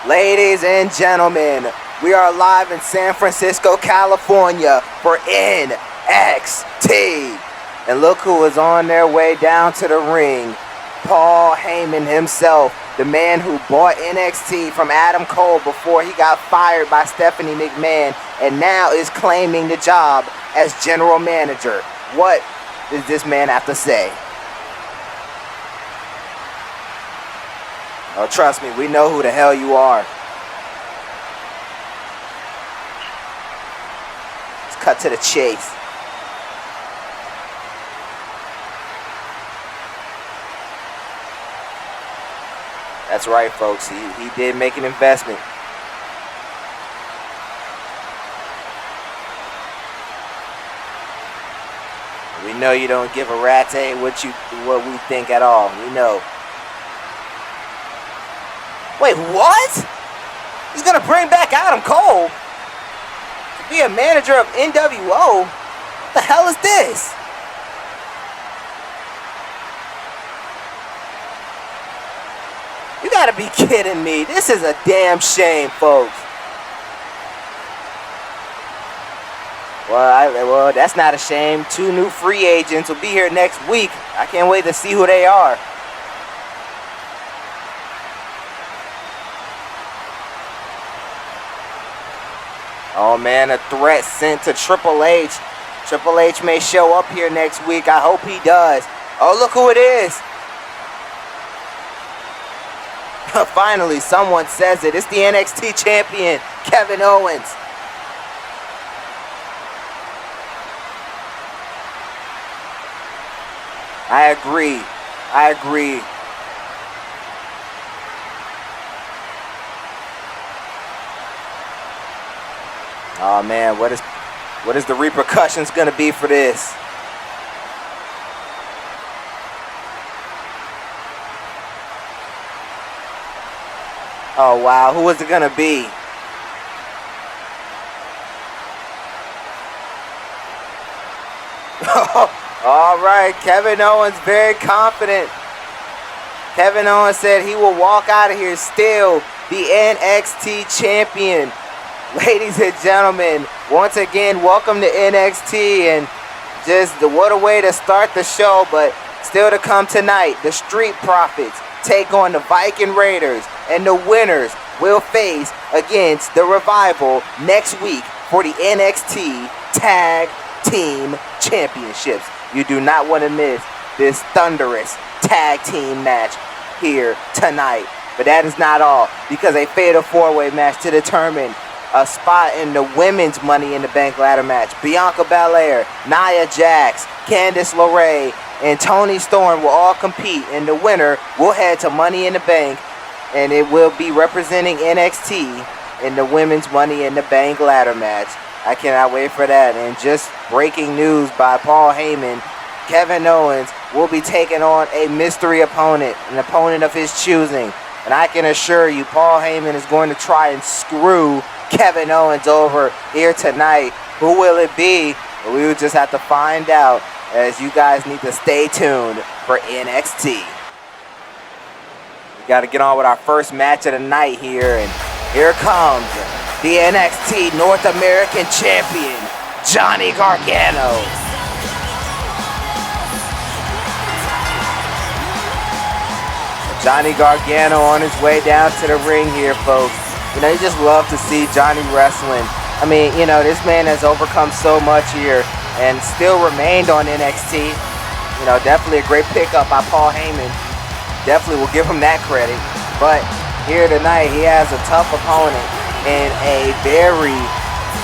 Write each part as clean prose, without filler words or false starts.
Ladies and gentlemen, we are live in San Francisco, California for NXT. And look who is on their way down to the ring. Paul Heyman himself, the man who bought NXT from Adam Cole before he got fired by Stephanie McMahon and now is claiming the job as general manager. What does this man have to say? Oh, trust me, we know who the hell you are. Let's cut to the chase. That's right, folks. He did make an investment. We know you don't give a rat's what we think at all. We know. Wait, what? He's gonna bring back Adam Cole to be a manager of NWO? What the hell is this? You gotta be kidding me. This is a damn shame, folks. Well, that's not a shame. 2 new free agents will be here next week. I can't wait to see who they are. Oh man, a threat sent to Triple H. Triple H may show up here next week. I hope he does. Oh, look who it is. Finally, someone says it. It's the NXT champion, Kevin Owens. I agree. Oh man, what is the repercussions gonna be for this? Oh wow, who is it gonna be? All right, Kevin Owens very confident. Kevin Owens said he will walk out of here still the NXT champion. Ladies and gentlemen, once again, welcome to NXT, and just what a way to start the show. But still to come tonight, the Street Profits take on the Viking Raiders, and the winners will face against the Revival next week for the NXT Tag Team Championships. You do not want to miss this thunderous tag team match here tonight. But that is not all, because a fatal 4-way match to determine a spot in the women's Money in the Bank ladder match. BIANCA Belair, Nia Jax, Candice LeRae, and Toni Storm will all compete, and the winner will head to Money in the Bank, and it will be representing NXT in the women's Money in the Bank ladder match. I cannot wait for that. And just breaking news by Paul Heyman, Kevin Owens will be taking on a mystery opponent, an opponent of his choosing. And I can assure you, Paul Heyman is going to try and screw Kevin Owens over here tonight. Who will it be? Well, we will just have to find out, as you guys need to stay tuned for NXT. We got to get on with our first match of the night here, and here comes the NXT North American Champion, Johnny Gargano. Johnny Gargano on his way down to the ring here, folks. You know, you just love to see Johnny wrestling. I mean, you know, this man has overcome so much here and still remained on NXT. You know, definitely a great pickup by Paul Heyman. Definitely will give him that credit. But here tonight, he has a tough opponent and a very,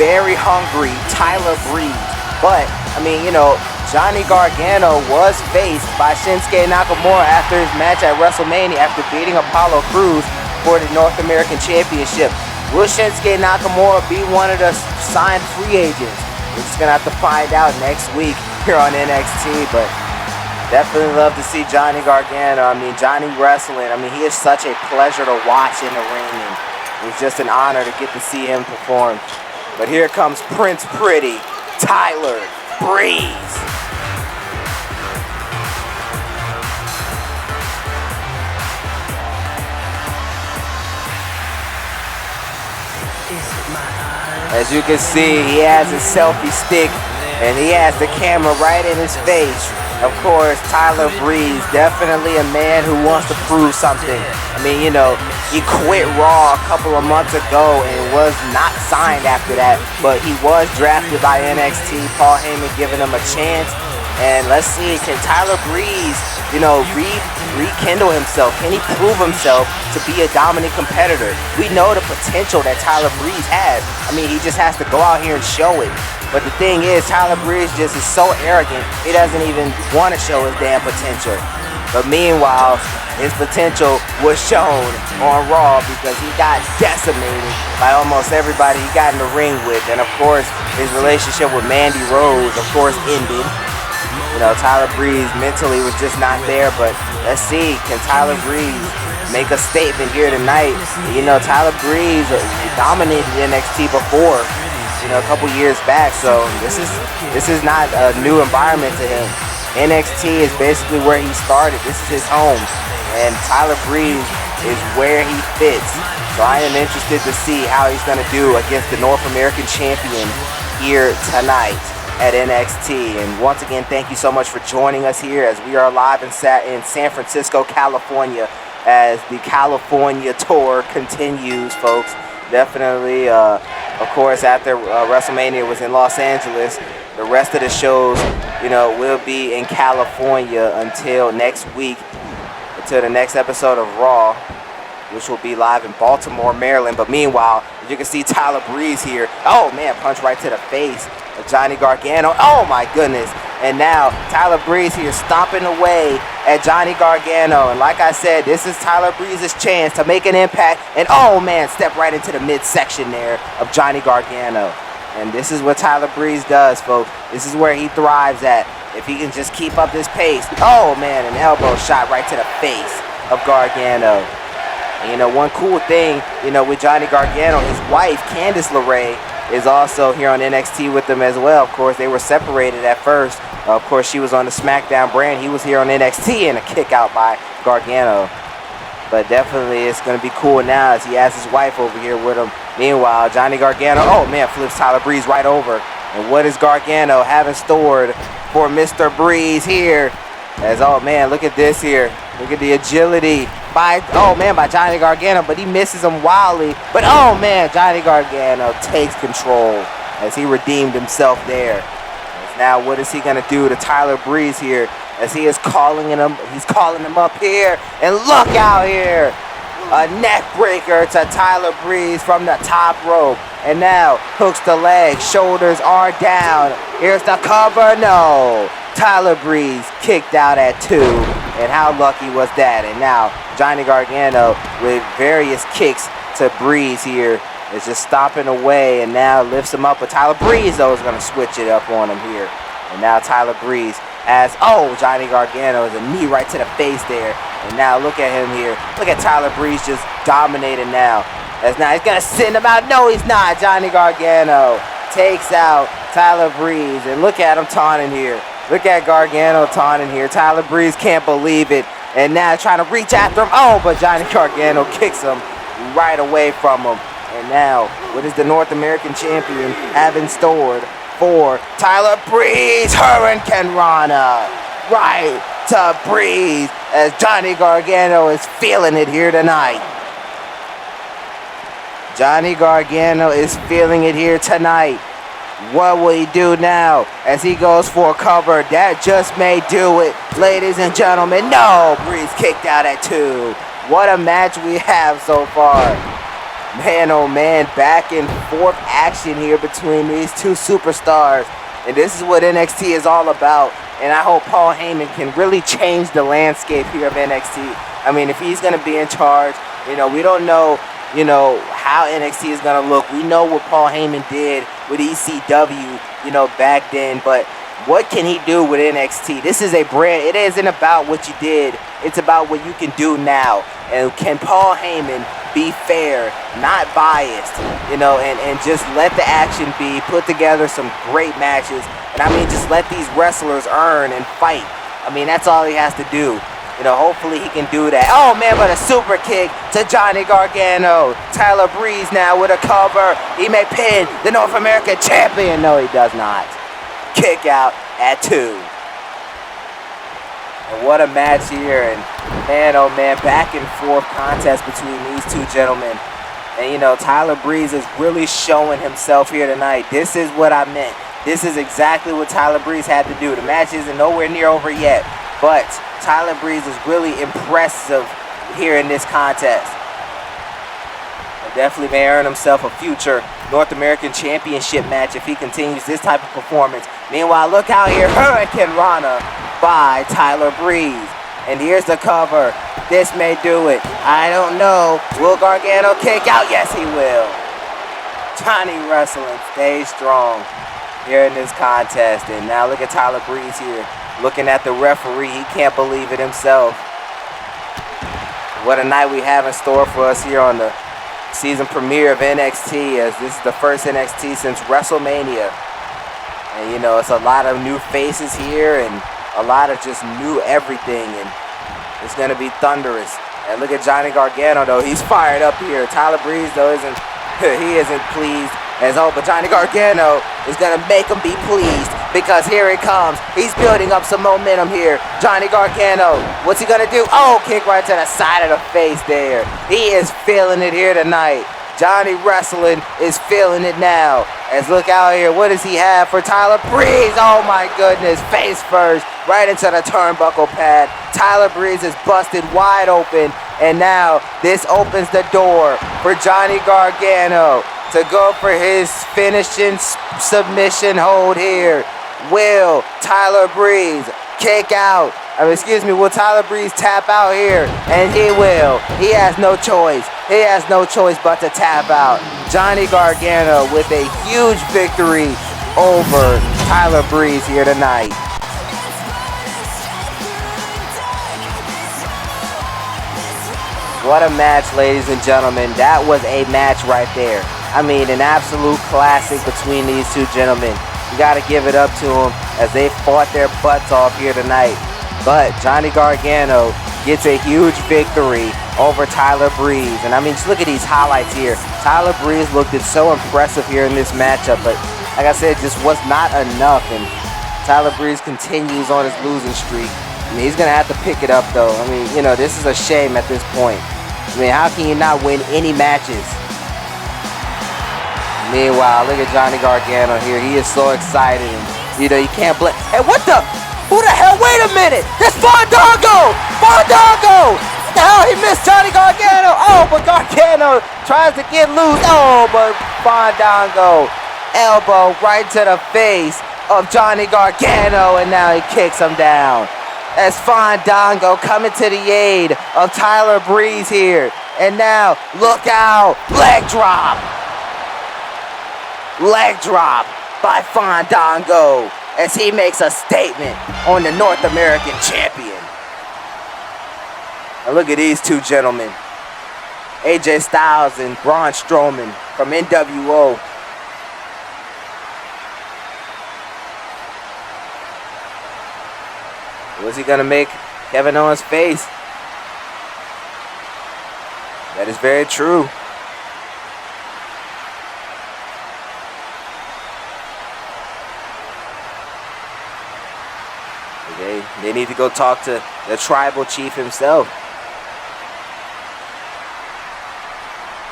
very hungry Tyler Breeze. But, I mean, you know, Johnny Gargano was faced by Shinsuke Nakamura after his match at WrestleMania after beating Apollo Crews for the North American Championship. Will Shinsuke Nakamura be one of the signed free agents? We're just going to have to find out next week here on NXT, but definitely love to see Johnny Gargano. I mean, Johnny wrestling, I mean, he is such a pleasure to watch in the ring, and it's just an honor to get to see him perform. But here comes Prince Pretty, Tyler Breeze. As you can see, he has a selfie stick and he has the camera right in his face. Of course, Tyler Breeze, definitely a man who wants to prove something. I mean, you know, he quit Raw a couple of months ago and was not signed after that, but he was drafted by NXT. Paul Heyman giving him a chance. And let's see, can Tyler Breeze, you know, rekindle himself? Can he prove himself to be a dominant competitor? We know the potential that Tyler Breeze has. I mean, he just has to go out here and show it. But the thing is, Tyler Breeze just is so arrogant, he doesn't even want to show his damn potential. But meanwhile, his potential was shown on Raw because he got decimated by almost everybody he got in the ring with. And of course, his relationship with Mandy Rose, of course, ended. You know, Tyler Breeze mentally was just not there, but let's see, can Tyler Breeze make a statement here tonight? You know, Tyler Breeze dominated NXT before, you know, a couple years back, so this is not a new environment to him. NXT is basically where he started. This is his home, and Tyler Breeze is where he fits. So I am interested to see how he's going to do against the North American champion here tonight at NXT. And once again, thank you so much for joining us here as we are live in San Francisco, California, as the California tour continues, folks. Definitely, of course, after WrestleMania was in Los Angeles, the rest of the shows, you know, will be in California until next week, until the next episode of Raw, which will be live in Baltimore, Maryland. But meanwhile, you can see Tyler Breeze here. Oh man, punch right to the face of Johnny Gargano. Oh my goodness. And now Tyler Breeze here stomping away at Johnny Gargano. And like I said, this is Tyler Breeze's chance to make an impact. And oh man, step right into the midsection there of Johnny Gargano. And this is what Tyler Breeze does, folks. This is where he thrives at. If he can just keep up this pace. Oh man, an elbow shot right to the face of Gargano. And you know, one cool thing, you know, with Johnny Gargano, his wife, Candice LeRae, is also here on NXT with them as well. Of course, they were separated at first. Of course, she was on the SmackDown brand. He was here on NXT and a kick out by Gargano. But definitely it's going to be cool now as he has his wife over here with him. Meanwhile, Johnny Gargano, oh man, flips Tyler Breeze right over. And what is Gargano having stored for Mr. Breeze here? As, oh man, look at this here. Look at the agility by Johnny Gargano, but he misses him wildly. But oh man, Johnny Gargano takes control as he redeemed himself there. As now, what is he gonna do to Tyler Breeze here? As he is calling him, he's calling him up here, and look out here, a neck breaker to Tyler Breeze from the top rope. And now hooks the leg, shoulders are down. Here's the cover, no. Tyler Breeze kicked out at 2, and how lucky was that? And now Johnny Gargano with various kicks to Breeze here is just stomping away, and now lifts him up. But Tyler Breeze though is going to switch it up on him here. And now Tyler Breeze as, oh, Johnny Gargano is a knee right to the face there. And now look at him here. Look at Tyler Breeze just dominating now. As now he's going to send him out. No, he's not. Johnny Gargano takes out Tyler Breeze, and look at him taunting here. Look at Gargano taunting here. Tyler Breeze can't believe it. And now trying to reach after him. Oh, but Johnny Gargano kicks him right away from him. And now, what is the North American champion having stored for Tyler Breeze? Hurricane Rana right to Breeze as Johnny Gargano is feeling it here tonight. Johnny Gargano is feeling it here tonight. What will he do now as he goes for a cover? That just may do it, ladies and gentlemen. No, Breeze kicked out at 2. What a match we have so far. Man, oh man, back and forth action here between these two superstars. And this is what NXT is all about. And I hope Paul Heyman can really change the landscape here of NXT. I mean, if he's going to be in charge, you know, we don't know, you know, how NXT is going to look. We know what Paul Heyman did with ECW, you know, back then. But what can he do with NXT? This is a brand. It isn't about what you did. It's about what you can do now. And can Paul Heyman be fair, not biased, you know, and just let the action be, put together some great matches. And I mean, just let these wrestlers earn and fight. I mean, that's all he has to do. You know, hopefully he can do that. Oh, man, but a super kick to Johnny Gargano. Tyler Breeze now with a cover. He may pin the North American champion. No, he does not. Kick out at 2. And what a match here. And man, oh man, back and forth contest between these two gentlemen. And you know, Tyler Breeze is really showing himself here tonight. This is what I meant. This is exactly what Tyler Breeze had to do. The match isn't nowhere near over yet, but Tyler Breeze is really impressive here in this contest. And definitely may earn himself a future North American Championship match if he continues this type of performance. Meanwhile, look out here, Hurricane Rana by Tyler Breeze. And here's the cover. This may do it. I don't know. Will Gargano kick out? Yes, he will. Johnny wrestling stays strong here in this contest. And now look at Tyler Breeze here, looking at the referee. He can't believe it himself. What a night we have in store for us here on the season premiere of NXT, as this is the first NXT since WrestleMania. And you know, it's a lot of new faces here and a lot of just new everything, and it's gonna be thunderous. And look at Johnny Gargano though, he's fired up here. Tyler Breeze though isn't pleased as oh, but Johnny Gargano is gonna make him be pleased because here it comes. He's building up some momentum here. Johnny Gargano, what's he gonna do? Oh, kick right to the side of the face there. He is feeling it here tonight. Johnny wrestling is feeling it now. As look out here, what does he have for Tyler Breeze? Oh my goodness, face first, right into the turnbuckle pad. Tyler Breeze is busted wide open, and now this opens the door for Johnny Gargano to go for his finishing submission hold here. Will Tyler Breeze kick out? Will Tyler Breeze tap out here? And he will. He has no choice. He has no choice but to tap out. Johnny Gargano with a huge victory over Tyler Breeze here tonight. What a match, ladies and gentlemen. That was a match right there. I mean, an absolute classic between these two gentlemen. You got to give it up to them as they fought their butts off here tonight. But Johnny Gargano gets a huge victory over Tyler Breeze. And I mean, just look at these highlights here. Tyler Breeze looked so impressive here in this matchup, but like I said, just was not enough. And Tyler Breeze continues on his losing streak. I mean, he's going to have to pick it up, though. I mean, you know, this is a shame at this point. I mean, how can you not win any matches? Meanwhile, look at Johnny Gargano here. He is so excited. And, you know, you can't blame. Hey, what the? Who the hell? Wait a minute. It's Fandango. Fandango. What the hell? He missed Johnny Gargano. Oh, but Gargano tries to get loose. Oh, but Fandango. Elbow right to the face of Johnny Gargano. And now he kicks him down. As Fandango coming to the aid of Tyler Breeze here. And now, look out. Leg drop. Leg drop by Fandango as he makes a statement on the North American champion. Now look at these two gentlemen. AJ Styles and Braun Strowman from NWO. Was he gonna make Kevin Owens face? That is very true. They need to go talk to the tribal chief himself.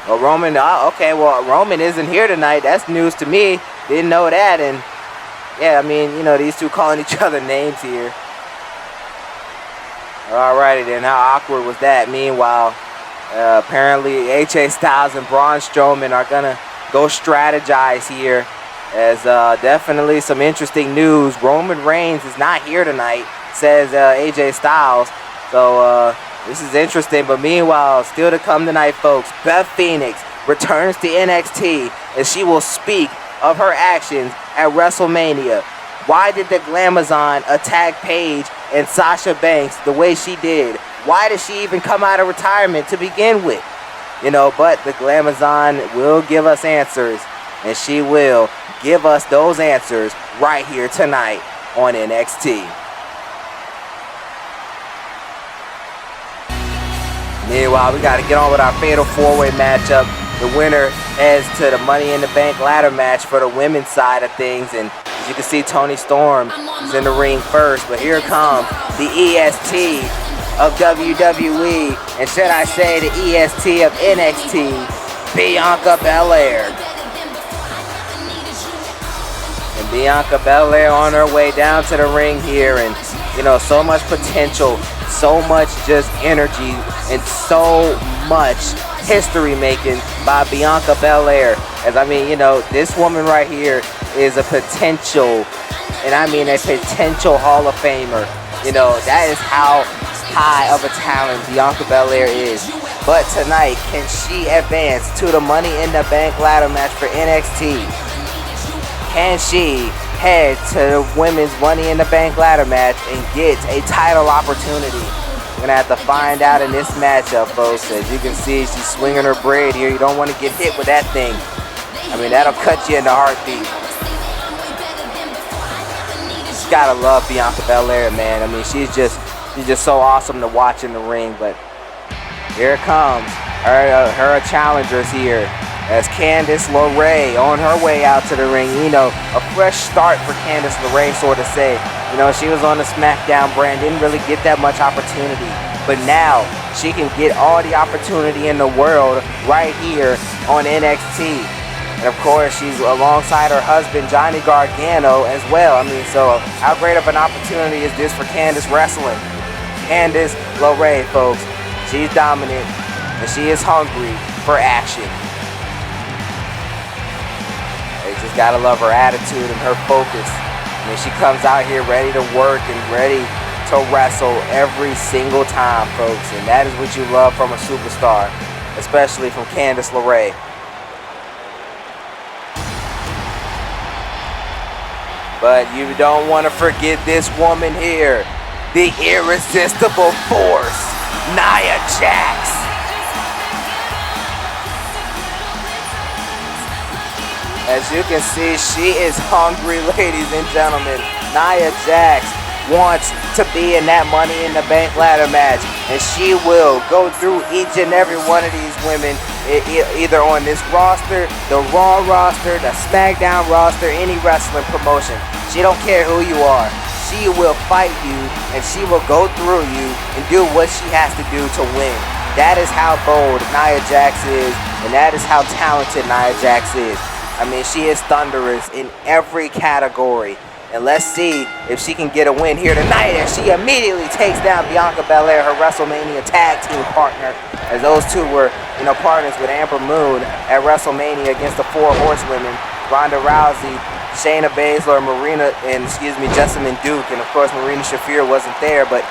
Well, Roman, okay, well, Roman isn't here tonight. That's news to me. Didn't know that. And yeah, I mean, you know, these two calling each other names here. Alrighty then, how awkward was that? Meanwhile, apparently AJ Styles and Braun Strowman are gonna go strategize here. As definitely some interesting news. Roman Reigns is not here tonight, says AJ Styles. So this is interesting. But meanwhile, still to come tonight, folks, Beth Phoenix returns to NXT as she will speak of her actions at WrestleMania. Why did the Glamazon attack Paige and Sasha Banks the way she did? Why did she even come out of retirement to begin with? You know, but the Glamazon will give us answers. And she will give us those answers right here tonight on NXT. Meanwhile, we got to get on with our fatal four-way matchup. The winner heads to the Money in the Bank ladder match for the women's side of things. And as you can see, Toni Storm is in the ring first. But here comes the EST of WWE. And should I say the EST of NXT, Bianca Belair. And Bianca Belair on her way down to the ring here. And, you know, so much potential, so much just energy, and so much history making by Bianca Belair. As I mean, you know, this woman right here is a potential, and I mean a potential Hall of Famer. You know, that is how high of a talent Bianca Belair is. But tonight, can she advance to the Money in the Bank ladder match for NXT? Can she head to the women's Money in the Bank ladder match and get a title opportunity? We're gonna have to find out in this matchup, folks. As you can see, she's swinging her braid here. You don't want to get hit with that thing. I mean, that'll cut you in the heartbeat. Just gotta love Bianca Belair, man. I mean, she's just so awesome to watch in the ring. But here it comes. Her challengers here, as Candice LeRae on her way out to the ring. You know, a fresh start for Candice LeRae, so to say. You know, she was on the SmackDown brand, didn't really get that much opportunity. But now, she can get all the opportunity in the world right here on NXT. And of course, she's alongside her husband, Johnny Gargano, as well. I mean, so how great of an opportunity is this for Candice wrestling? Candice LeRae, folks. She's dominant, and she is hungry for action. You just gotta love her attitude and her focus. I mean, she comes out here ready to work and ready to wrestle every single time, folks. And that is what you love from a superstar, especially from Candice LeRae. But you don't want to forget this woman here, the irresistible force, Nia Jax. As you can see, she is hungry, ladies and gentlemen. Nia Jax wants to be in that Money in the Bank ladder match, and she will go through each and every one of these women, either on this roster, the Raw roster, the SmackDown roster, any wrestling promotion. She don't care who you are. She will fight you, and she will go through you and do what she has to do to win. That is how bold Nia Jax is, and that is how talented Nia Jax is. I mean, she is thunderous in every category. And let's see if she can get a win here tonight. And she immediately takes down Bianca Belair, her WrestleMania tag team partner, as those two were, you know, partners with Amber Moon at WrestleMania against the Four Horsewomen, Ronda Rousey, Shayna Baszler, Jessamyn Duke, and of course Marina Shafir wasn't there. But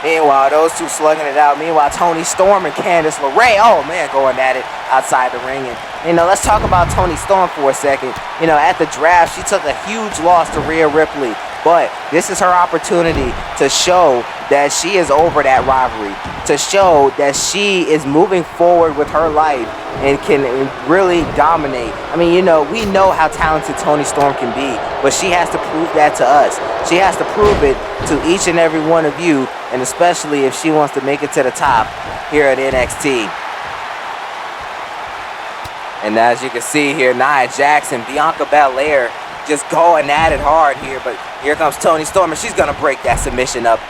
meanwhile, those two slugging it out. Meanwhile, Toni Storm and Candice LeRae, oh man, going at it outside the ring. And, you know, let's talk about Toni Storm for a second. You know, at the draft, she took a huge loss to Rhea Ripley. But this is her opportunity to show that she is over that rivalry, to show that she is moving forward with her life and can really dominate. I mean, you know, we know how talented Toni Storm can be, but she has to prove that to us. She has to prove it to each and every one of you, and especially if she wants to make it to the top here at NXT. And as you can see here, Nia Jax and Bianca Belair just going at it hard here. But here comes Toni Storm, and she's going to break that submission up,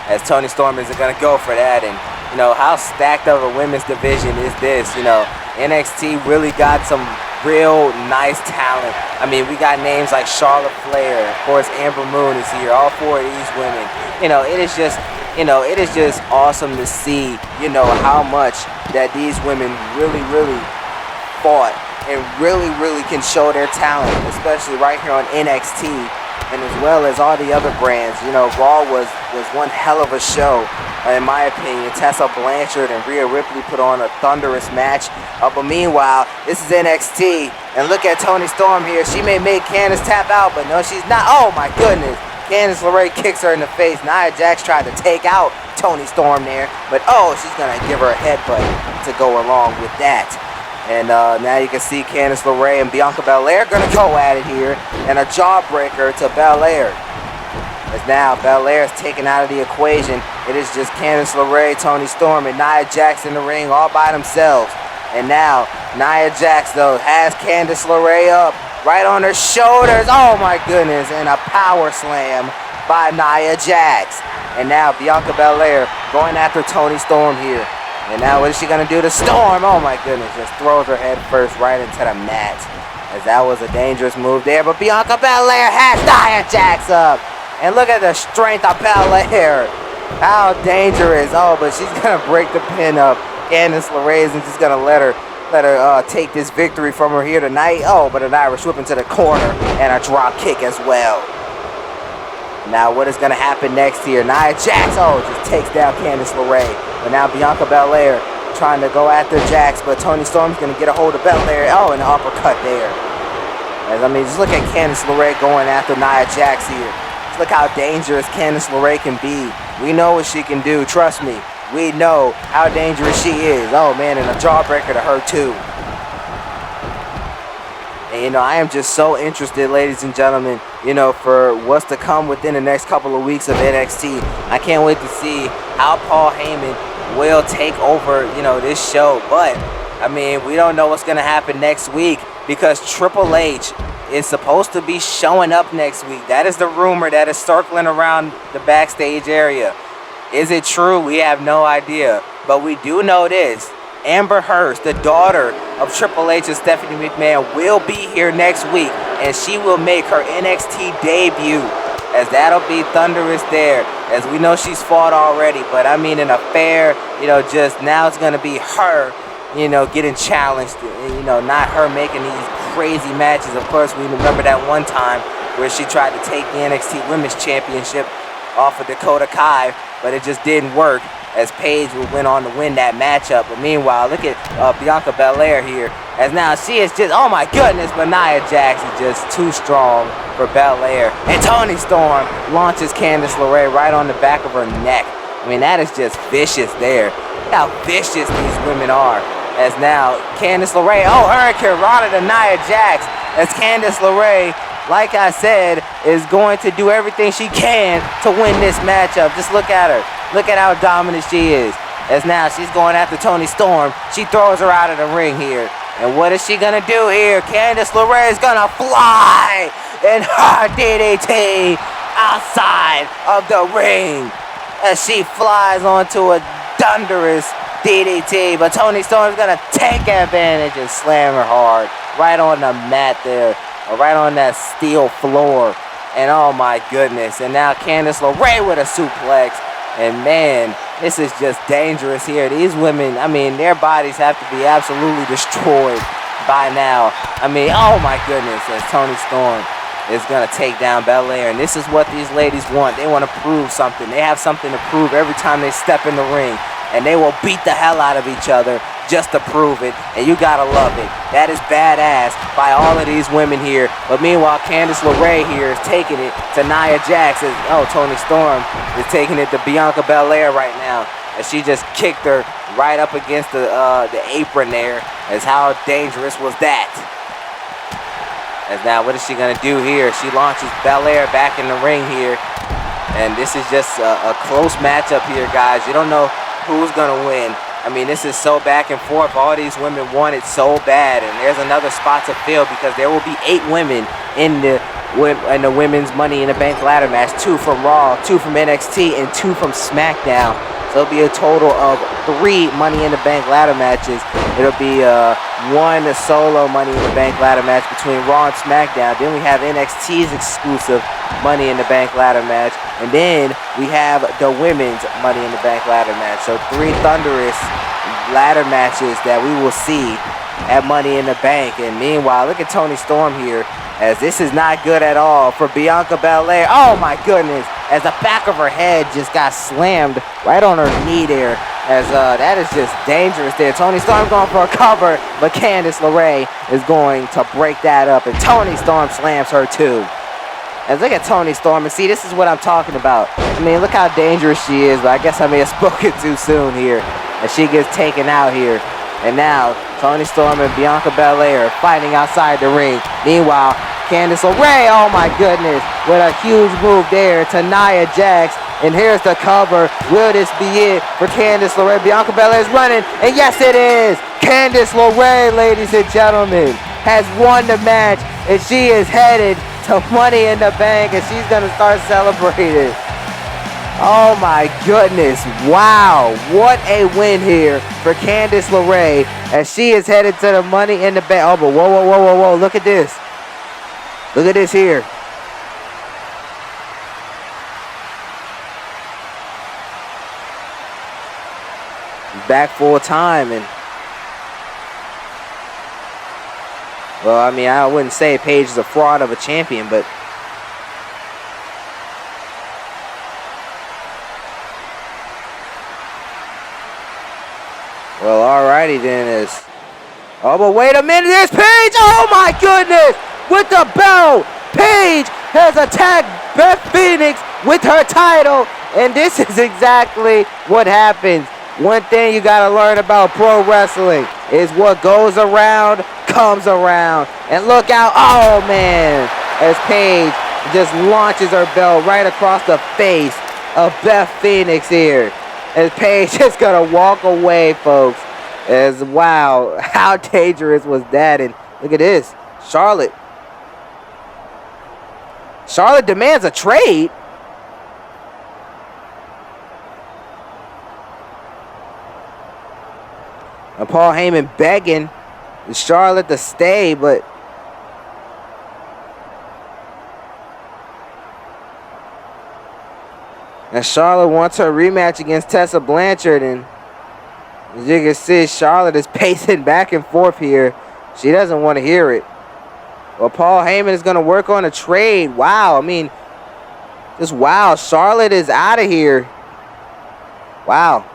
as Toni Storm isn't going to go for that. And, you know, how stacked of a women's division is this? You know, NXT really got some real nice talent. I mean, we got names like Charlotte Flair. Of course, Amber Moon is here. All four of these women. You know, it is just awesome to see, you know, how much that these women really fought and really can show their talent, especially right here on NXT, and as well as all the other brands. You know, Raw was one hell of a show, in my opinion. Tessa Blanchard and Rhea Ripley put on a thunderous match. But meanwhile, this is NXT, and look at Toni Storm here. She may make Candice tap out, but no, she's not. Oh my goodness. Candice LeRae kicks her in the face. Nia Jax tried to take out Toni Storm there, but oh, she's going to give her a headbutt to go along with that. And now you can see Candice LeRae and Bianca Belair going to go at it here, and a jawbreaker to Belair. As now Belair is taken out of the equation. It is just Candice LeRae, Toni Storm, and Nia Jax in the ring all by themselves. And now Nia Jax, though, has Candice LeRae up right on her shoulders. Oh my goodness, and a power slam by Nia Jax. And now Bianca Belair going after Toni Storm here. And now what is she going to do to Storm? Oh my goodness, just throws her head first right into the mat. As that was a dangerous move there, but Bianca Belair has Nia Jax up. And look at the strength of Belair. How dangerous. Oh, but she's going to break the pin up. Candice LeRae isn't just going to let her take this victory from her here tonight. Oh, but an Irish whip into the corner and a drop kick as well. Now what is going to happen next here? Nia Jax, oh, just takes down Candice LeRae. But now Bianca Belair trying to go after Jax, but Toni Storm's going to get a hold of Belair. Oh, and an uppercut there. As, I mean, just look at Candice LeRae going after Nia Jax here. Just look how dangerous Candice LeRae can be. We know what she can do, trust me. We know how dangerous she is. Oh man, and a jawbreaker to her too. And you know, I am just so interested, ladies and gentlemen, you know, for what's to come within the next couple of weeks of NXT. I can't wait to see how Paul Heyman will take over, you know, this show. But I mean, we don't know what's gonna happen next week because Triple H is supposed to be showing up next week. That is the rumor that is circling around the backstage area. Is it true? We have no idea. But we do know this. Amber Hurst, the daughter of Triple H and Stephanie McMahon, will be here next week. And she will make her NXT debut. As that'll be thunderous there. As we know she's fought already. But I mean in a fair, you know, just now it's going to be her, you know, getting challenged. You know, not her making these crazy matches. Of course, we remember that one time where she tried to take the NXT Women's Championship off of Dakota Kai. But it just didn't work as Paige went on to win that matchup. But meanwhile, look at Bianca Belair here. As now she is just, oh my goodness, but Nia Jax is just too strong for Belair. And Toni Storm launches Candice LeRae right on the back of her neck. I mean, that is just vicious there. Look how vicious these women are. As now Candice LeRae, oh, Hurricane Rana to Nia Jax. As Candice LeRae, like I said, is going to do everything she can to win this matchup. Just look at her. Look at how dominant she is. As now she's going after Toni Storm. She throws her out of the ring here. And what is she going to do here? Candice LeRae is going to fly in her DDT outside of the ring. As she flies onto a thunderous DDT. But Toni Storm is going to take advantage and slam her hard. Right on the mat there. Right on that steel floor. And oh my goodness. And now Candice LeRae with a suplex. And man, this is just dangerous here. These women, I mean, their bodies have to be absolutely destroyed by now. I mean, oh my goodness. As Toni Storm is going to take down Belair. And this is what these ladies want. They want to prove something. They have something to prove every time they step in the ring. And they will beat the hell out of each other just to prove it, and you gotta love it. That is badass by all of these women here. But meanwhile, Candice LeRae here is taking it to Nia Jax. Oh, Toni Storm is taking it to Bianca Belair right now, as she just kicked her right up against the apron there. As how dangerous was that? As now, what is she gonna do here? She launches Belair back in the ring here, and this is just a close matchup here, guys. You don't know who's gonna win. I mean, this is so back and forth. All these women want it so bad, and there's another spot to fill because there will be 8 women in the women's Money in the Bank ladder match. 2 from Raw, 2 from NXT, and 2 from SmackDown. So it'll be a total of 3 Money in the Bank ladder matches. It'll be 1 solo Money in the Bank ladder match between Raw and SmackDown. Then we have NXT's exclusive Money in the Bank ladder match. And then we have the women's Money in the Bank ladder match. So 3 thunderous ladder matches that we will see at Money in the Bank. And meanwhile, look at Toni Storm here, as this is not good at all for Bianca Belair. Oh my goodness, as the back of her head just got slammed right on her knee there. As that is just dangerous there. Toni Storm going for a cover, but Candice LeRae is going to break that up, and Toni Storm slams her too. And look at Toni Storm, and see, this is what I'm talking about. I mean, look how dangerous she is, but I guess I may have spoken too soon here. And she gets taken out here. And now, Toni Storm and Bianca Belair are fighting outside the ring. Meanwhile, Candice LeRaE, oh my goodness, with a huge move there to Nia Jax. And here's the cover. Will this be it for Candice LeRaE? Bianca Belair is running, and yes it is! Candice LeRaE, ladies and gentlemen, has won the match, and she is headed to Money in the Bank, and she's gonna start celebrating. Oh my goodness, wow, what a win here for Candice LeRaE as she is headed to the Money in the Bank. Oh, but whoa, look at this. Look at this here. Back full time, and well, I mean, I wouldn't say Paige is a fraud of a champion, but well, alrighty then. Oh, but wait a minute, there's Paige! Oh my goodness! With the bell, Paige has attacked Beth Phoenix with her title, and this is exactly what happens. One thing you gotta learn about pro wrestling is what goes around comes around. And look out, oh man, as Paige just launches her belt right across the face of Beth Phoenix here. As Paige is gonna walk away, folks. As wow, how dangerous was that? And look at this, Charlotte demands a trade. And Paul Heyman begging Charlotte to stay, but and Charlotte wants her rematch against Tessa Blanchard, and as you can see, Charlotte is pacing back and forth here. She doesn't want to hear it. Well, Paul Heyman is going to work on a trade. Wow, I mean, just wow, Charlotte is out of here. Wow.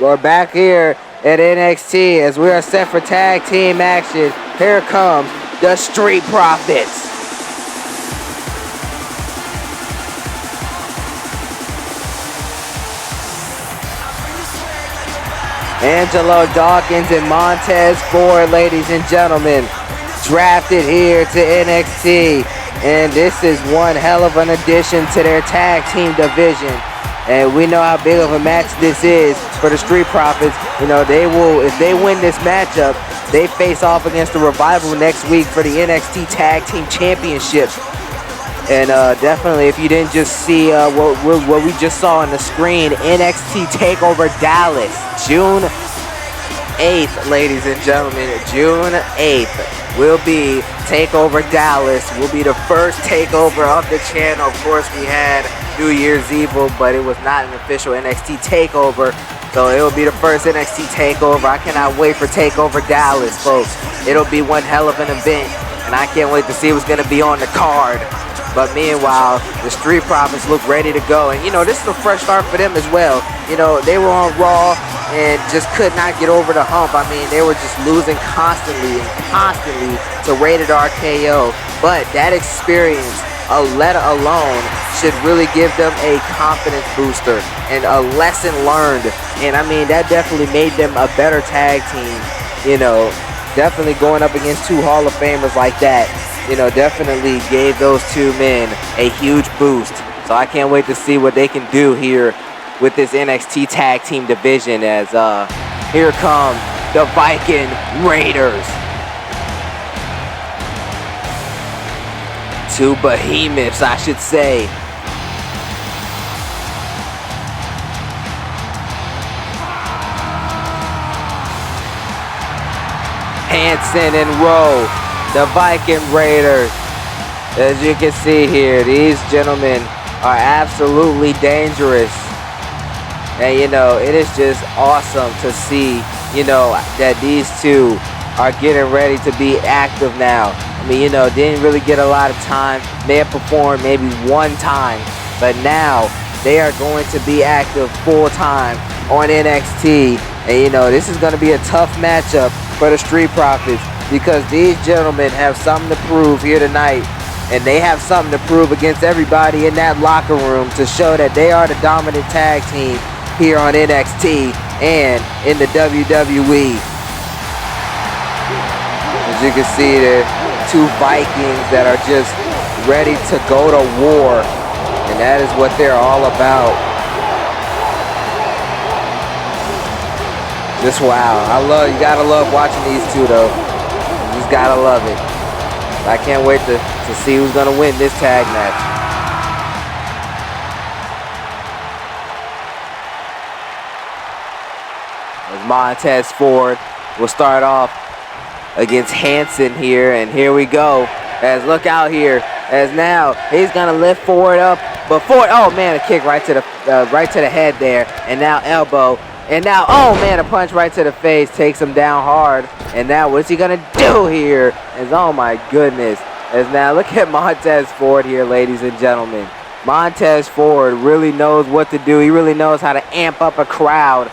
We're back here at NXT as we are set for tag team action. Here comes the Street Profits. Angelo Dawkins and Montez Ford, ladies and gentlemen, drafted here to NXT. And this is one hell of an addition to their tag team division. And we know how big of a match this is for the Street Profits. You know, they will, if they win this matchup, they face off against the Revival next week for the NXT Tag Team Championship. And definitely, if you didn't just see what we just saw on the screen, NXT TakeOver Dallas, June 8th, ladies and gentlemen, June 8th will be TakeOver Dallas. Will be the first takeover of the channel. Of course, we had New Year's Evil, but it was not an official NXT TakeOver. So it will be the first NXT TakeOver. I cannot wait for TakeOver Dallas, folks. It'll be one hell of an event, and I can't wait to see what's going to be on the card. But meanwhile, the Street Profits look ready to go. And, you know, this is a fresh start for them as well. You know, they were on Raw and just could not get over the hump. I mean, they were just losing constantly to Rated RKO. But that experience, alone, should really give them a confidence booster and a lesson learned. And, I mean, that definitely made them a better tag team. You know, definitely going up against two Hall of Famers like that. You know, definitely gave those two men a huge boost. So I can't wait to see what they can do here with this NXT Tag Team division as here come the Viking Raiders. Two behemoths, I should say. Hanson and Rowe. The Viking Raiders. As you can see here, these gentlemen are absolutely dangerous. And, you know, it is just awesome to see, you know, that these two are getting ready to be active now. I mean, you know, didn't really get a lot of time. May have performed maybe one time. But now they are going to be active full time on NXT. And, you know, this is going to be a tough matchup for the Street Profits, because these gentlemen have something to prove here tonight. and they have something to prove against everybody in that locker room to show that they are the dominant tag team here on NXT and in the WWE. As you can see, there are 2 Vikings that are just ready to go to war, and that is what they're all about. Just wow. You gotta love watching these two though. You just gotta love it. I can't wait to see who's gonna win this tag match. As Montez Ford will start off against Hanson here, and here we go. As look out here, as now he's gonna lift Ford up, but Ford, oh man, a kick right to the head there, and now elbow, and now oh man, a punch right to the face takes him down hard, and now what's he gonna do here? As oh my goodness, as now look at Montez Ford here, ladies and gentlemen. Montez Ford really knows what to do. He really knows how to amp up a crowd.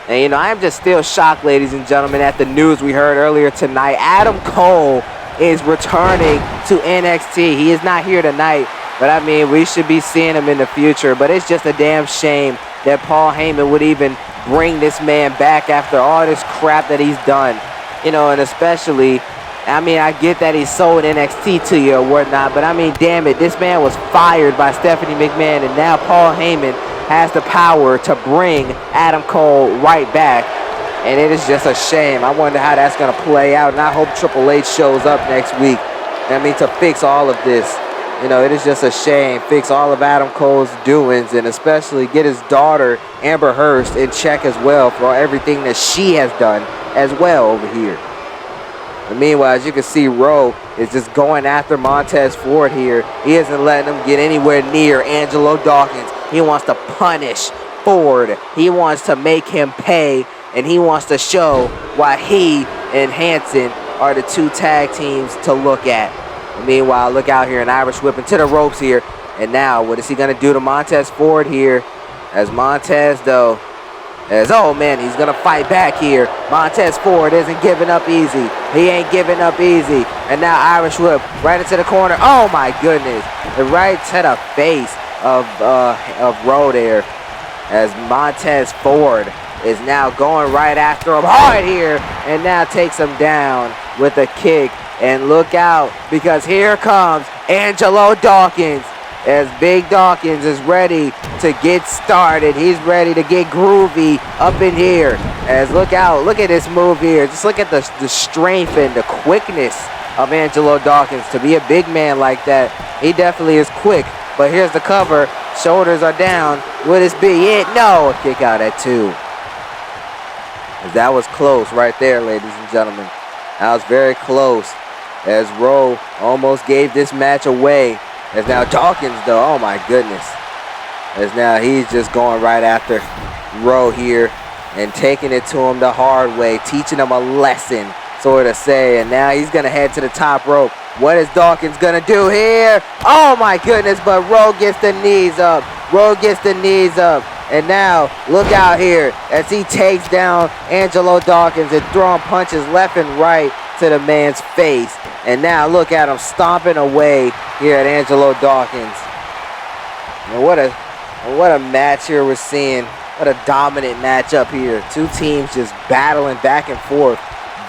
And, you know, I am just still shocked, ladies and gentlemen, at the news we heard earlier tonight. Adam Cole is returning to NXT. He is not here tonight, but, I mean, we should be seeing him in the future. But it's just a damn shame that Paul Heyman would even bring this man back after all this crap that he's done. You know, and especially, I mean, I get that he sold NXT to you or whatnot, but, I mean, damn it, this man was fired by Stephanie McMahon, and now Paul Heyman has the power to bring Adam Cole right back, and it is just a shame. I wonder how that's going to play out, and I hope Triple H shows up next week. I mean, to fix all of this. You know, it is just a shame. Fix all of Adam Cole's doings, and especially get his daughter, Amber Hurst, in check as well for everything that she has done as well over here. And meanwhile, as you can see, Rowe is just going after Montez Ford here. He isn't letting him get anywhere near Angelo Dawkins. He wants to punish Ford. He wants to make him pay, and he wants to show why he and Hanson are the 2 tag teams to look at. And meanwhile, look out here, an Irish whip into the ropes here. And now, what is he going to do to Montez Ford here? As Montez, though, oh man, he's going to fight back here. Montez Ford isn't giving up easy. He ain't giving up easy. And now Irish whip right into the corner. Oh my goodness. Right to the face of Rowe there, as Montez Ford is now going right after him hard here, and now takes him down with a kick. And look out, because here comes Angelo Dawkins, as Big Dawkins is ready to get started. He's ready to get groovy up in here. As look out, look at this move here. Just look at the strength and the quickness of Angelo Dawkins. To be a big man like that, he definitely is quick. But here's the cover. Shoulders are down. Will this be it? No. A kick out at 2. That was close right there, ladies and gentlemen. That was very close. As Rowe almost gave this match away. As now Dawkins, though, oh my goodness. As now he's just going right after Rowe here and taking it to him the hard way, teaching him a lesson, sort of say. And now he's going to head to the top rope. What is Dawkins going to do here? Oh my goodness, but Rowe gets the knees up. Rowe gets the knees up. And now, look out here as he takes down Angelo Dawkins and throwing punches left and right to the man's face. And now look at him stomping away here at Angelo Dawkins. And what a match here we're seeing. What a dominant matchup here. 2 teams just battling back and forth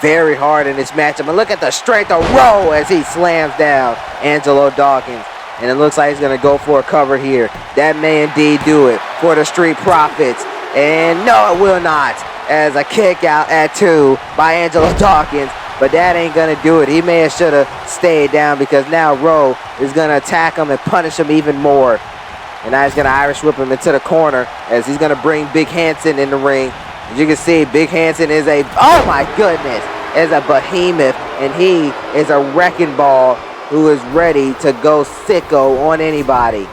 very hard in this matchup. And look at the strength of Rowe as he slams down Angelo Dawkins. And it looks like he's going to go for a cover here. That may indeed do it for the Street Profits. And no, it will not. As a kick out at 2 by Angelo Dawkins. But that ain't going to do it. He may have should have stayed down, because now Rowe is going to attack him and punish him even more. And now he's going to Irish whip him into the corner as he's going to bring Big Hanson in the ring. As you can see, Big Hanson is a, oh my goodness, is a behemoth. And he is a wrecking ball who is ready to go sicko on anybody.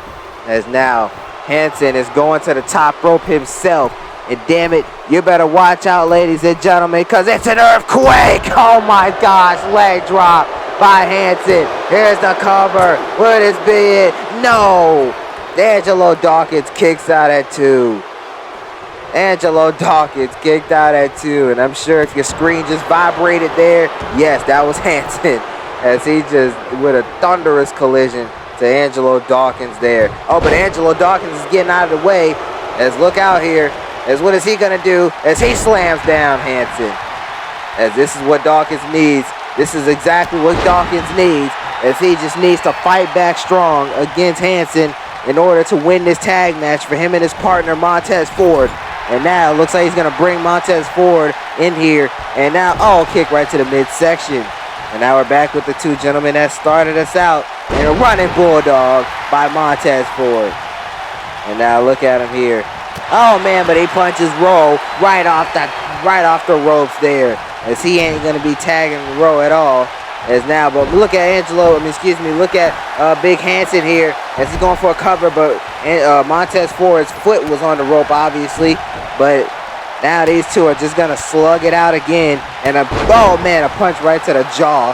As now Hanson is going to the top rope himself. And damn it, you better watch out, ladies and gentlemen, because it's an earthquake. Oh my gosh, leg drop by Hanson. Here's the cover. Will this be it? No. Angelo Dawkins kicks out at 2. Angelo Dawkins kicked out at 2. And I'm sure if your screen just vibrated there, yes, that was Hanson. as he just with a thunderous collision to Angelo Dawkins there. Oh, but Angelo Dawkins is getting out of the way. As look out here. As what is he gonna do? As he slams down Hanson. As this is what Dawkins needs. This is exactly what Dawkins needs. As he just needs to fight back strong against Hanson in order to win this tag match for him and his partner Montez Ford. And now it looks like he's gonna bring Montez Ford in here. And now, oh, kick right to the midsection. And now we're back with the two gentlemen that started us out in a running bulldog by Montez Ford. And now look at him here. Oh man, but he punches Rowe right off the ropes there, as he ain't gonna be tagging Rowe at all. As now, but look at Angelo. Look at Big Hanson here as he's going for a cover, but Montez Ford's foot was on the rope, obviously. But now these two are just gonna slug it out again, and a punch right to the jaw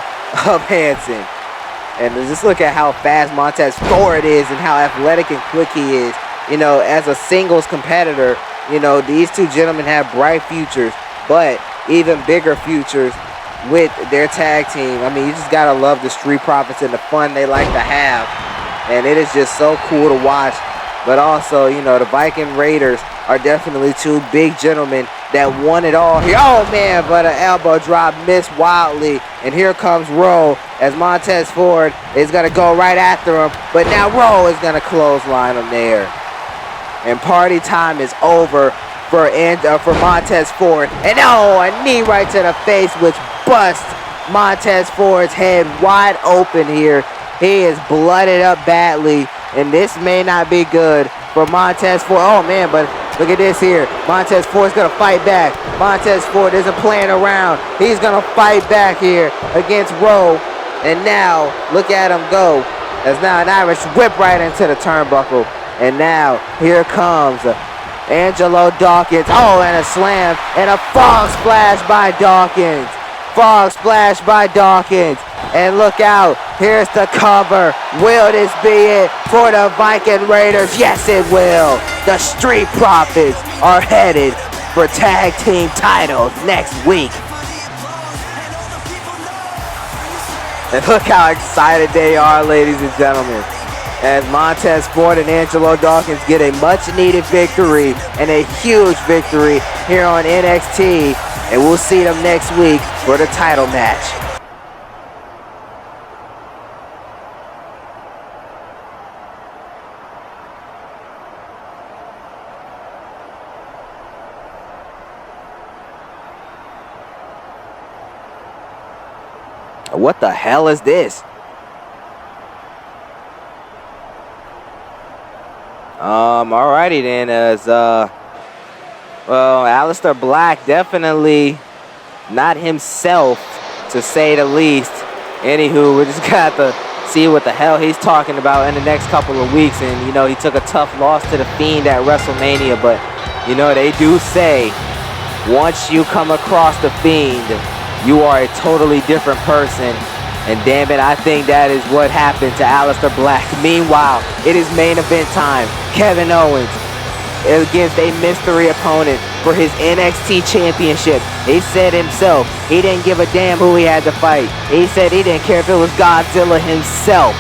of Hanson. And just look at how fast Montez Ford is and how athletic and quick he is. You know, as a singles competitor, you know, these two gentlemen have bright futures, but even bigger futures with their tag team. I mean, you just gotta love the Street Profits and the fun they like to have. And it is just so cool to watch. But also, you know, the Viking Raiders are definitely two big gentlemen that won it all here. Oh man, but an elbow drop missed wildly. And here comes Rowe as Montez Ford is gonna go right after him. But now Rowe is gonna clothesline him there. And party time is over for Montez Ford. And oh, a knee right to the face, which busts Montez Ford's head wide open here. He is blooded up badly, and this may not be good for Montez Ford. Oh man, but look at this here. Montez Ford's gonna fight back. Montez Ford isn't playing around. He's gonna fight back here against Rowe. And now, look at him go. As now an Irish whip right into the turnbuckle. And now, here comes Angelo Dawkins. Oh, and a slam and a frog splash by Dawkins. Frog splash by Dawkins. And look out, here's the cover. Will this be it for the Viking Raiders? Yes, it will. The Street Profits are headed for tag team titles next week. And look how excited they are, ladies and gentlemen, as Montez Ford and Angelo Dawkins get a much-needed victory and a huge victory here on NXT. And we'll see them next week for the title match. What the hell is this? Alrighty then, as well, Aleister Black definitely not himself, to say the least. Anywho, we just got to see what the hell he's talking about in the next couple of weeks. And you know, he took a tough loss to the Fiend at WrestleMania, but you know, they do say once you come across the Fiend, you are a totally different person. And damn it, I think that is what happened to Aleister Black. Meanwhile, it is main event time. Kevin Owens against a mystery opponent for his NXT championship. He said himself, he didn't give a damn who he had to fight. He said he didn't care if it was Godzilla himself.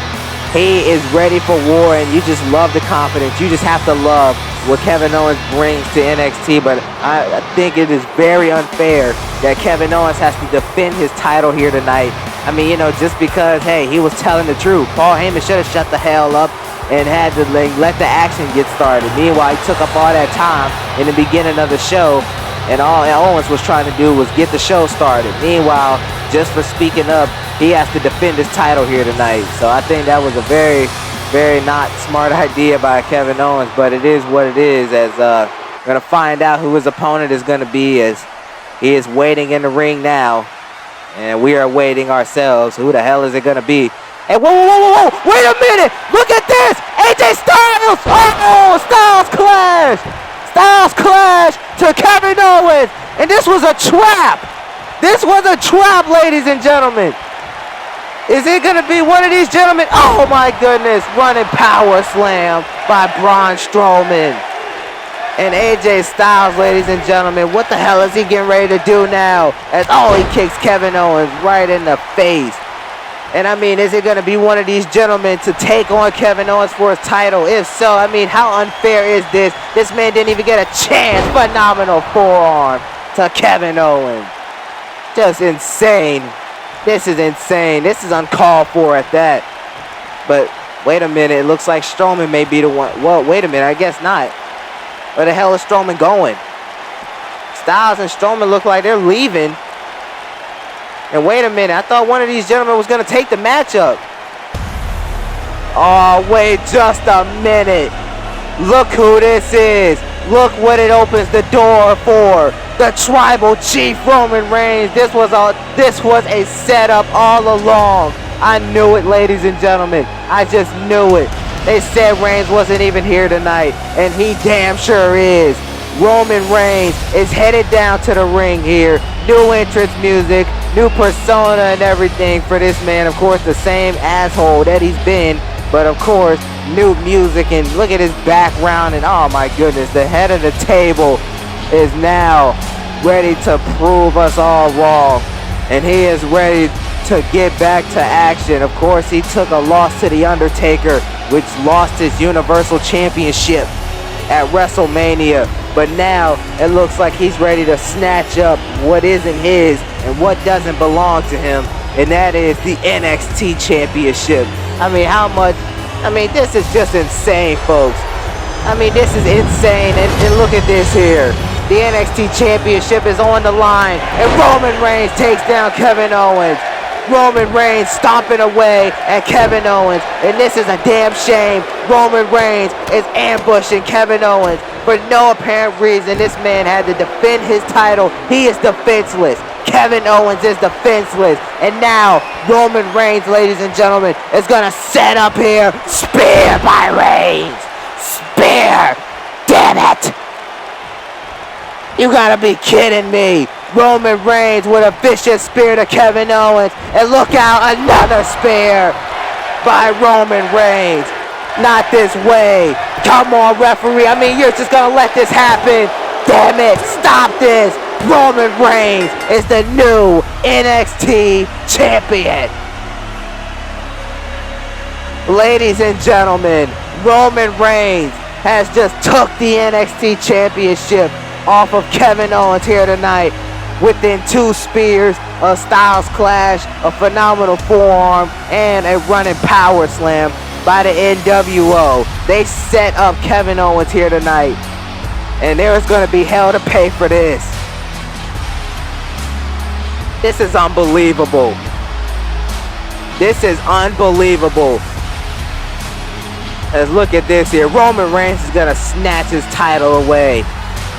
He is ready for war, and you just love the confidence. You just have to love what Kevin Owens brings to NXT, but I think it is very unfair that Kevin Owens has to defend his title here tonight. I mean, you know, just because, hey, he was telling the truth. Paul Heyman should have shut the hell up and had to let the action get started. Meanwhile, he took up all that time in the beginning of the show, and all Owens was trying to do was get the show started. Meanwhile, just for speaking up, he has to defend his title here tonight. So I think that was a very, very not smart idea by Kevin Owens, but it is what it is, as we're going to find out who his opponent is going to be, as he is waiting in the ring now. And we are waiting ourselves. Who the hell is it going to be? Hey, whoa. Wait a minute. Look at this. AJ Styles. Oh, Styles Clash. Styles Clash to Kevin Owens. And this was a trap. This was a trap, ladies and gentlemen. Is it going to be one of these gentlemen? Oh, my goodness. Running power slam by Braun Strowman. And AJ Styles, ladies and gentlemen, what the hell is he getting ready to do now? As, oh, he kicks Kevin Owens right in the face. And I mean, is it going to be one of these gentlemen to take on Kevin Owens for his title? If so, I mean, how unfair is this? This man didn't even get a chance. Phenomenal forearm to Kevin Owens. Just insane. This is insane. This is uncalled for at that. But wait a minute. It looks like Strowman may be the one. Well, wait a minute. I guess not. Where the hell is Strowman going? Styles and Strowman look like they're leaving. And wait a minute, I thought one of these gentlemen was going to take the matchup. Oh, wait just a minute. Look who this is. Look what it opens the door for. The Tribal Chief Roman Reigns. This was a setup all along. I knew it, ladies and gentlemen. I just knew it. They said Reigns wasn't even here tonight, and he damn sure is. Roman Reigns is headed down to the ring here. New entrance music, new persona and everything for this man. Of course, the same asshole that he's been, but of course, new music. And look at his background, and oh my goodness, the head of the table is now ready to prove us all wrong. And he is ready to get back to action. Of course, he took a loss to The Undertaker, which lost his Universal Championship at WrestleMania. But now it looks like he's ready to snatch up what isn't his and what doesn't belong to him, and that is the NXT Championship. I mean, how much? I mean, this is just insane, folks. I mean, this is insane. And look at this here. The NXT Championship is on the line, and Roman Reigns takes down Kevin Owens. Roman Reigns stomping away at Kevin Owens, and this is a damn shame. Roman Reigns is ambushing Kevin Owens for no apparent reason. This man had to defend his title. He is defenseless. Kevin Owens is defenseless, and now Roman Reigns, ladies and gentlemen, is gonna set up here. Spear by Reigns. Spear. Damn it. You gotta be kidding me. Roman Reigns with a vicious spear to Kevin Owens. And look out, another spear by Roman Reigns. Not this way. Come on, referee. I mean, you're just gonna let this happen. Damn it, stop this. Roman Reigns is the new NXT champion. Ladies and gentlemen, Roman Reigns has just took the NXT championship off of Kevin Owens here tonight within 2 spears, a Styles Clash, a phenomenal forearm, and a running power slam by the NWO. They set up Kevin Owens here tonight, and there is going to be hell to pay for this. This is unbelievable. This is unbelievable. Let's look at this here. Roman Reigns is going to snatch his title away.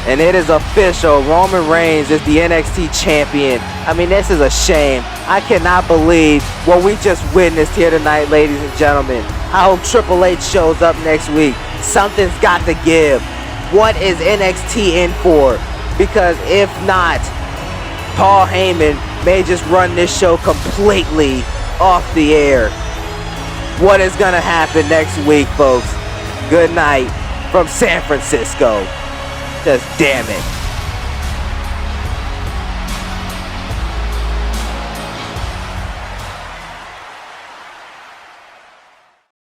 And it is official. Roman Reigns is the NXT champion. I mean, this is a shame. I cannot believe what we just witnessed here tonight, ladies and gentlemen. I hope Triple H shows up next week. Something's got to give. What is NXT in for? Because if not, Paul Heyman may just run this show completely off the air. What is going to happen next week, folks? Good night from San Francisco. Just damn it.